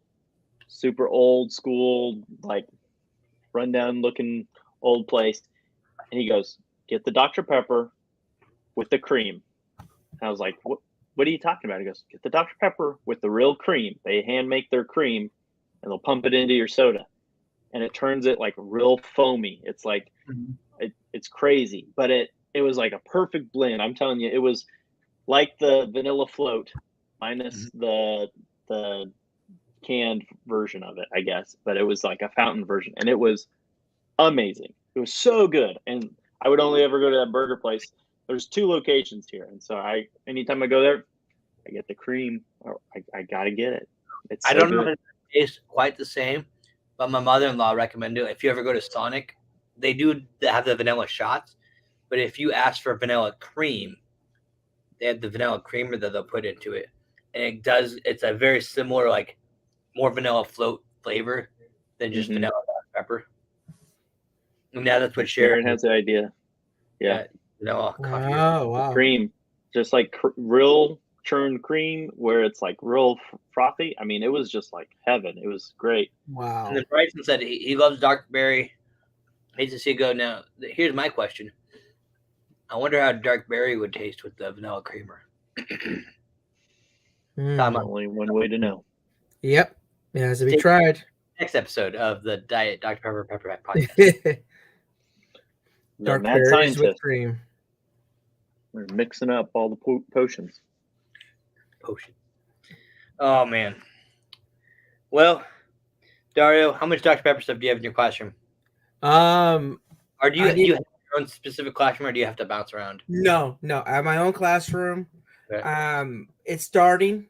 super old school, like rundown looking old place, and he goes, "Get the Dr. Pepper with the cream." And I was like, What are you talking about? He goes, "Get the Dr. Pepper with the real cream. They hand make their cream and they'll pump it into your soda. And it turns it like real foamy. It's like, it's crazy, but it was like a perfect blend. I'm telling you, it was like the vanilla float minus the canned version of it, I guess, but it was like a fountain version and it was amazing. It was so good. And I would only ever go to that burger place. There's 2 locations here. And so anytime I go there, I get the cream or I got to get it. It's so I don't know good. if it tastes quite the same, but my mother-in-law recommended it. If you ever go to Sonic, they do have the vanilla shots, but if you ask for vanilla cream, they have the vanilla creamer that they'll put into it. And it's a very similar, like more vanilla float flavor than just vanilla pepper. And now that's what Sharon has the idea. Yeah. Vanilla coffee. Oh, wow. Cream, just like real churned cream where it's like real frothy. I mean, it was just like heaven. It was great. Wow. And then Bryson said he loves Dr. Berry. Hates to see it go. Now, here's my question. I wonder how Dark Berry would taste with the vanilla creamer. Only one way to know. Yep. It has to be tried. Next episode of the Diet Dr. Pepper Pack podcast. Dark Mad berries scientist. with cream. We're mixing up all the potions. Oh, man. Well, Dario, how much Dr. Pepper stuff do you have in your classroom? Or do you have your own specific classroom, or do you have to bounce around? No. I have my own classroom. Okay. It's starting.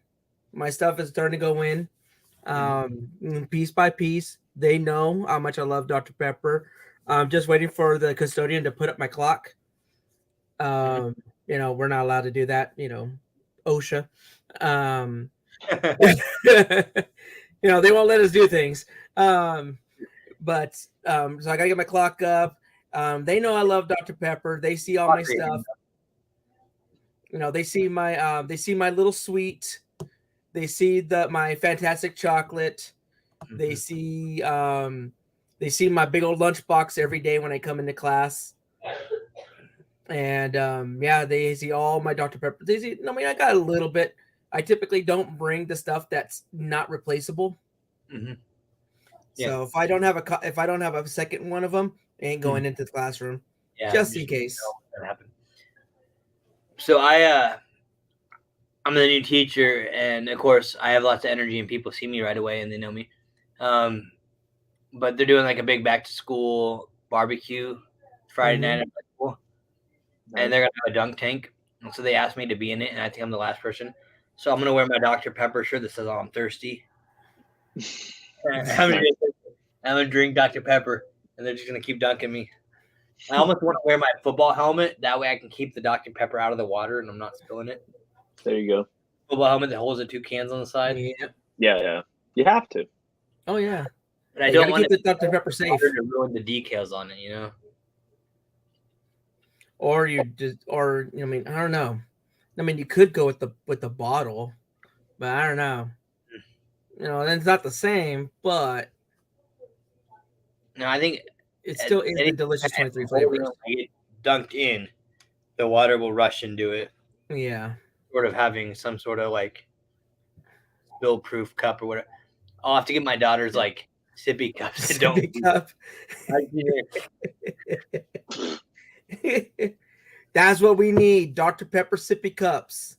My stuff is starting to go in. Piece by piece. They know how much I love Dr. Pepper. I'm just waiting for the custodian to put up my clock. We're not allowed to do that. OSHA. They won't let us do things. So I gotta get my clock up. They know I love Dr. Pepper. They see all my stuff. They see my little sweet. They see my fantastic chocolate. They see my big old lunchbox every day when I come into class. And they see all my Dr. Pepper. I got a little bit. I typically don't bring the stuff that's not replaceable. Yeah. So if I don't have a second one of them, I ain't going into the classroom. Yeah, just in case. That happen. So I'm the new teacher, and of course I have lots of energy, and people see me right away and they know me. But they're doing like a big back to school barbecue Friday night at my school, and they're gonna have a dunk tank. And so they asked me to be in it, and I think I'm the last person. So I'm gonna wear my Dr. Pepper shirt that says "I'm thirsty." I'm gonna drink Dr. Pepper, and they're just gonna keep dunking me. I almost want to wear my football helmet. That way I can keep the Dr. Pepper out of the water and I'm not spilling it. There you go. football helmet that holds the 2 cans on the side. Yeah. Yeah. You have to. Oh yeah. But I You don't gotta want keep the Dr Pepper safe. to ruin the decals on it, you know. Or you just, or I mean, I don't know. I mean, you could go with the bottle, but I don't know. It's not the same, but No, I think it still is the delicious 23 flavors. Get dunked in, the water will rush into it. Yeah. Sort of having some sort of like spill-proof cup or whatever. I'll have to get my daughter's like sippy cups. Sippy cup. That's what we need. Dr. Pepper sippy cups.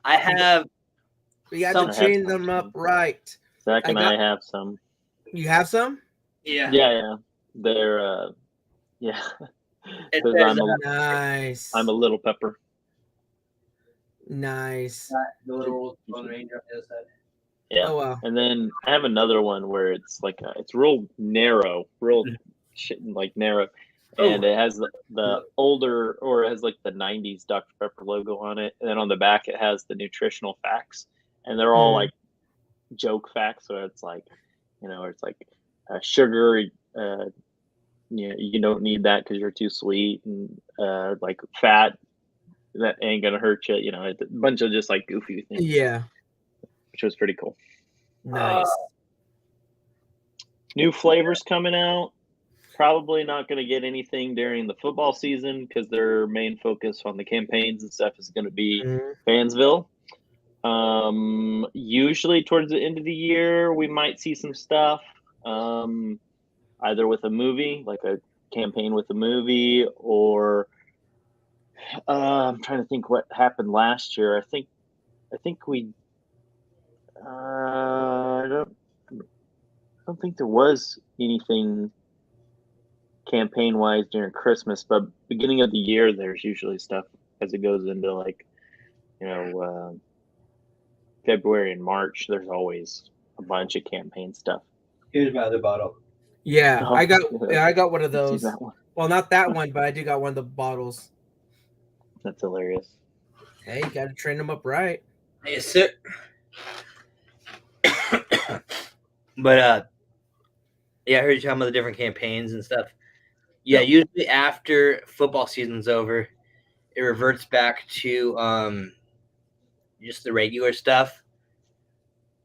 I have. We got to chain them up right. Zach and I have some. You have some? Yeah. Yeah. They're yeah. Nice. I'm a little pepper. Nice. The little Lone Ranger on the other side. Yeah. Oh wow. And then I have another one where it's like it's real narrow, like narrow. And it has the older, or it has like the 90s Dr. Pepper logo on it. And then on the back, it has the nutritional facts. And they're all like joke facts. So it's like, it's like sugar, you don't need that because you're too sweet. And like fat, that ain't going to hurt you. A bunch of just like goofy things. Yeah. Which was pretty cool. Nice. New flavors coming out. Probably not going to get anything during the football season because their main focus on the campaigns and stuff is going to be Fansville. Usually towards the end of the year, we might see some stuff, either with a movie, like a campaign with a movie, or I'm trying to think what happened last year. I think we. I don't think there was anything campaign wise during Christmas, but beginning of the year there's usually stuff as it goes into like February and March. There's always a bunch of campaign stuff. Here's my other bottle. Yeah, I got one of those. That one. Well, not that one, but I do got one of the bottles. That's hilarious. Hey, you gotta train them up right. Yes, sir. But yeah, I heard you talking about the different campaigns and stuff. Yeah, usually after football season's over, it reverts back to just the regular stuff.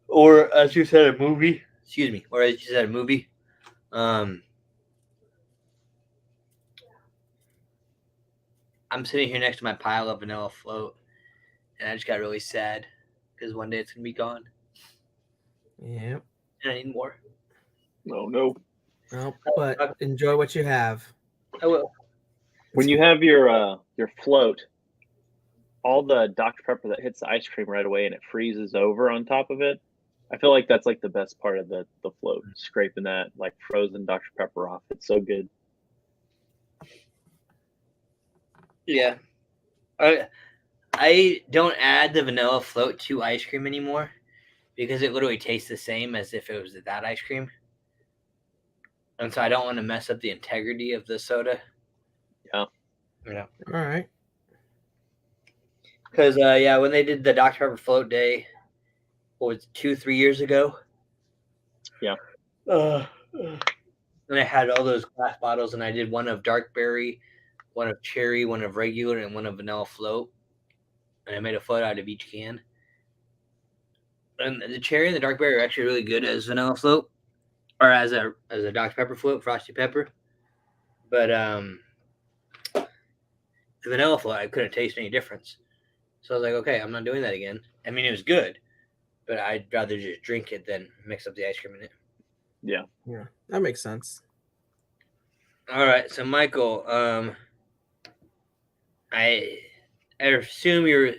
Or as you said, a movie. Excuse me. Or as you said, a movie. I'm sitting here next to my pile of vanilla float, and I just got really sad because one day it's gonna be gone. Yep. And I need more. No. Well, but enjoy what you have. I will. When you have your float, all the Dr. Pepper that hits the ice cream right away and it freezes over on top of it, I feel like that's like the best part of the float, scraping that like frozen Dr. Pepper off. It's so good. Yeah. I don't add the vanilla float to ice cream anymore because it literally tastes the same as if it was that ice cream. And so I don't want to mess up the integrity of the soda. Yeah. All right. Because, when they did the Dr. Pepper Float Day, what was it, 2-3 years ago? Yeah. And I had all those glass bottles, and I did one of dark berry, one of cherry, one of regular, and one of vanilla float. And I made a float out of each can. And the cherry and the dark berry are actually really good as vanilla float. Or as a Dr. Pepper float, frosty pepper. But the vanilla float, I couldn't taste any difference. So I was like, okay, I'm not doing that again. I mean, it was good, but I'd rather just drink it than mix up the ice cream in it. Yeah. Yeah, that makes sense. All right, so Michael, I assume you're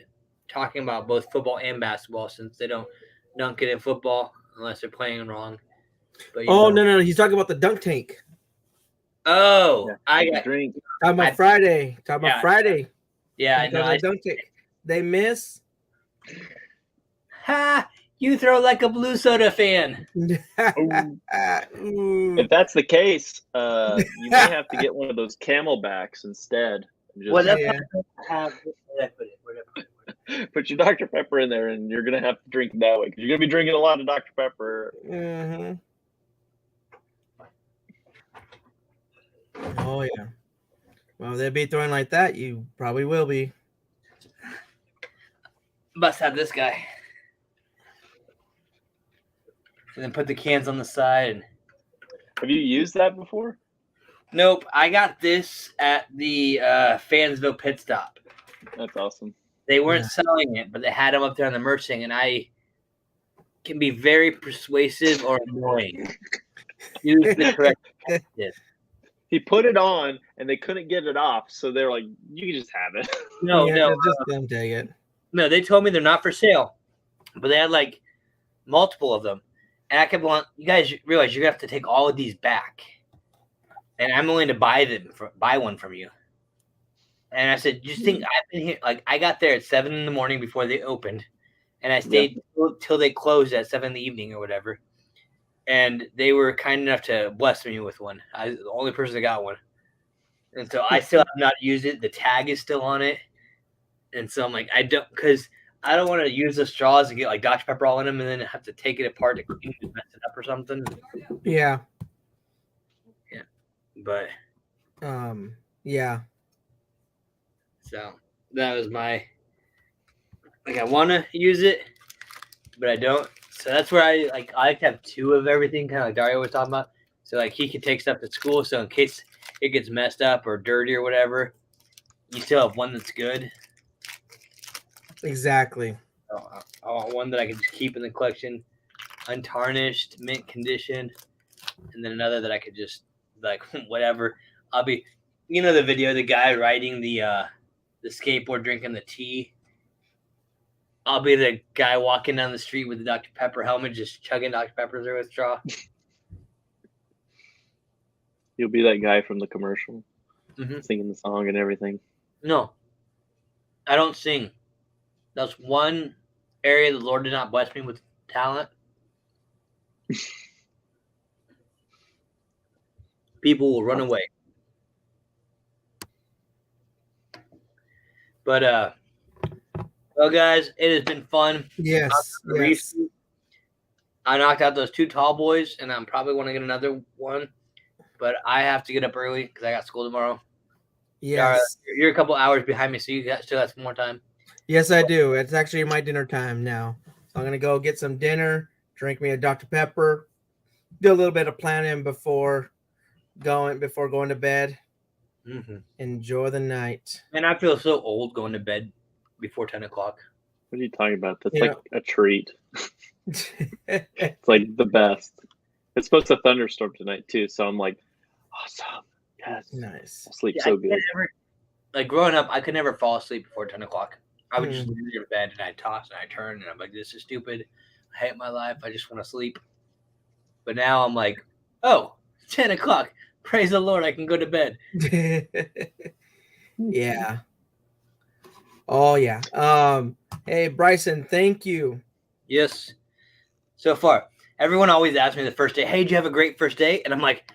talking about both football and basketball since they don't dunk it in football unless they're playing wrong. But no, he's talking about the dunk tank. Oh, Yeah, I got drink. Talking about Friday. Friday. Yeah, I know. Dunk tank. They miss. Ha! You throw like a blue soda fan. If that's the case, you may have to get one of those Camelbacks instead. What did I put it? Where did I put it? Put your Dr. Pepper in there, and you're gonna have to drink it that way because you're gonna be drinking a lot of Dr. Pepper. Mm-hmm. Oh yeah. Well, if they'd be throwing like that, you probably will be. Must have this guy. And then put the cans on the side. And... Have you used that before? Nope. I got this at the Fansville pit stop. That's awesome. They weren't selling it, but they had them up there on the merch thing, and I can be very persuasive or annoying. Use the correct method. He put it on, and they couldn't get it off, so they're like, "You can just have it." No, just don't take it. No, they told me they're not for sale, but they had like multiple of them, and I kept on. You guys realize you're gonna have to take all of these back, and I'm willing to buy one from you. And I said, "Just think, I've been here. Like I got there at 7 a.m. before they opened, and I stayed till they closed at 7 p.m. or whatever." And they were kind enough to bless me with one. I was the only person that got one. And so I still have not used it. The tag is still on it. And so I'm like, I don't want to use the straws and get like Dr. Pepper all in them and then have to take it apart to clean it, mess it up or something. Yeah. Yeah. But yeah. So that was my I want to use it, but I don't. So that's where I like to have two of everything, kind of like Dario was talking about. So like he could take stuff to school, so in case it gets messed up or dirty or whatever, you still have one that's good. Exactly. So I want one that I can just keep in the collection, untarnished, mint condition, and then another that I could just like whatever. I'll be, the video, the guy riding the skateboard drinking the tea. I'll be the guy walking down the street with the Dr. Pepper helmet, just chugging Dr. Pepper through a straw. You'll be that guy from the commercial, singing the song and everything. No, I don't sing. That's one area the Lord did not bless me with talent. People will run away. But well, guys, it has been fun. Yes. I knocked out those two tall boys, and I'm probably going to get another one. But I have to get up early because I got school tomorrow. Yes. You're a couple hours behind me, so you still got some more time. Yes, I do. It's actually my dinner time now. So I'm going to go get some dinner, drink me a Dr. Pepper, do a little bit of planning before going to bed. Mm-hmm. Enjoy the night. And I feel so old going to bed before 10 o'clock. What are you talking about? That's like a treat. It's like the best. It's supposed to thunderstorm tonight too, so I'm like, awesome. Yes. Nice. I'll sleep so good. Like growing up, I could never fall asleep before 10 o'clock. I would just lay in bed and I'd toss and I'd turn and I'm like, this is stupid. I hate my life. I just want to sleep. But now I'm like, oh, 10 o'clock. Praise the Lord. I can go to bed. Yeah. Oh, yeah. Hey, Bryson, thank you. Yes. So far, everyone always asks me the first day, hey, did you have a great first day? And I'm like,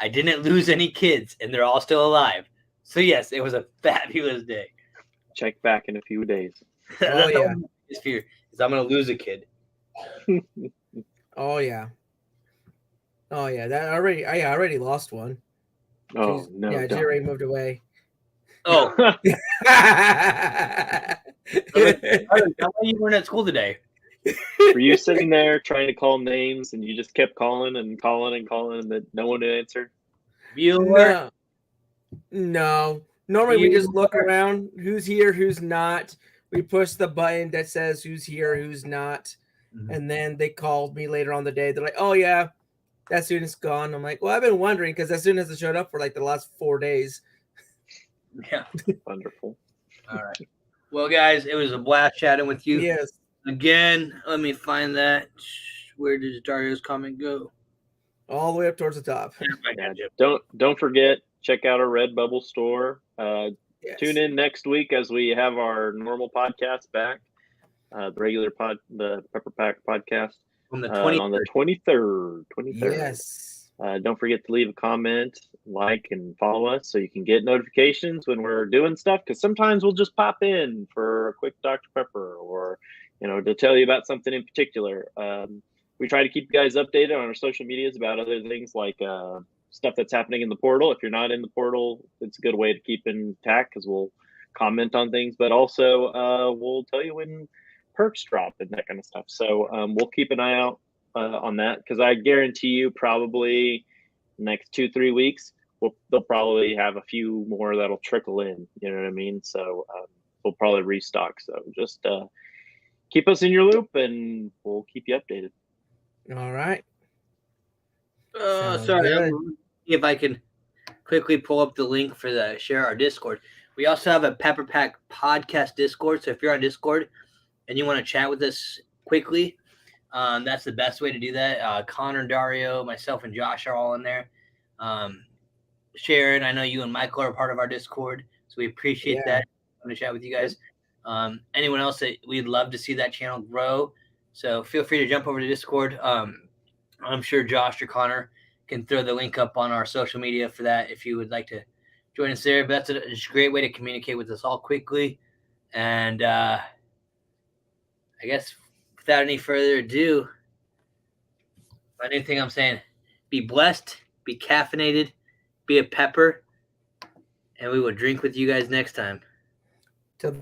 I didn't lose any kids and they're all still alive. So, yes, it was a fabulous day. Check back in a few days. Oh, yeah. His fear is I'm going to lose a kid. Oh, yeah. Oh, yeah. I already lost one. Oh, no. Yeah, she already moved away. Oh. How you weren't at school today? Were you sitting there trying to call names and you just kept calling and calling and calling and that no one answered? No. Normally we just look around, who's here, who's not. We push the button that says who's here, who's not. Mm-hmm. And then they called me later on the day. They're like, oh, yeah, that student's gone. I'm like, well, I've been wondering because that student hasn't showed up for like the last 4 days. Yeah. Wonderful. All right. Well, guys, it was a blast chatting with you. Yes. Again, let me find that. Where does Dario's comment go? All the way up towards the top. Yeah, don't forget, check out our Redbubble store. Yes. Tune in next week as we have our normal podcast back. The regular the Pepper Pack podcast on the 23rd. 23rd. Yes. Don't forget to leave a comment, like, and follow us so you can get notifications when we're doing stuff. Because sometimes we'll just pop in for a quick Dr. Pepper, or to tell you about something in particular. We try to keep you guys updated on our social medias about other things like stuff that's happening in the portal. If you're not in the portal, it's a good way to keep in contact because we'll comment on things, but also we'll tell you when perks drop and that kind of stuff. So we'll keep an eye out on that, because I guarantee you probably next 2-3 weeks they'll probably have a few more that'll trickle in. You know what I mean? So we'll probably restock. So just keep us in your loop, and we'll keep you updated. All right. Oh, Sounds sorry. good. If I can quickly pull up the link for the share our Discord. We also have a Pepper Pack podcast Discord. So if you're on Discord and you want to chat with us quickly, that's the best way to do that. Konnor, Dario, myself, and Josh are all in there. Sharon, I know you and Michael are part of our Discord, so we appreciate that. I'm going to chat with you guys. Anyone else, that we'd love to see that channel grow. So feel free to jump over to Discord. I'm sure Josh or Konnor can throw the link up on our social media for that if you would like to join us there. But that's a great way to communicate with us all quickly. And I guess without any further ado, my new thing I'm saying, be blessed, be caffeinated, be a pepper, and we will drink with you guys next time. Till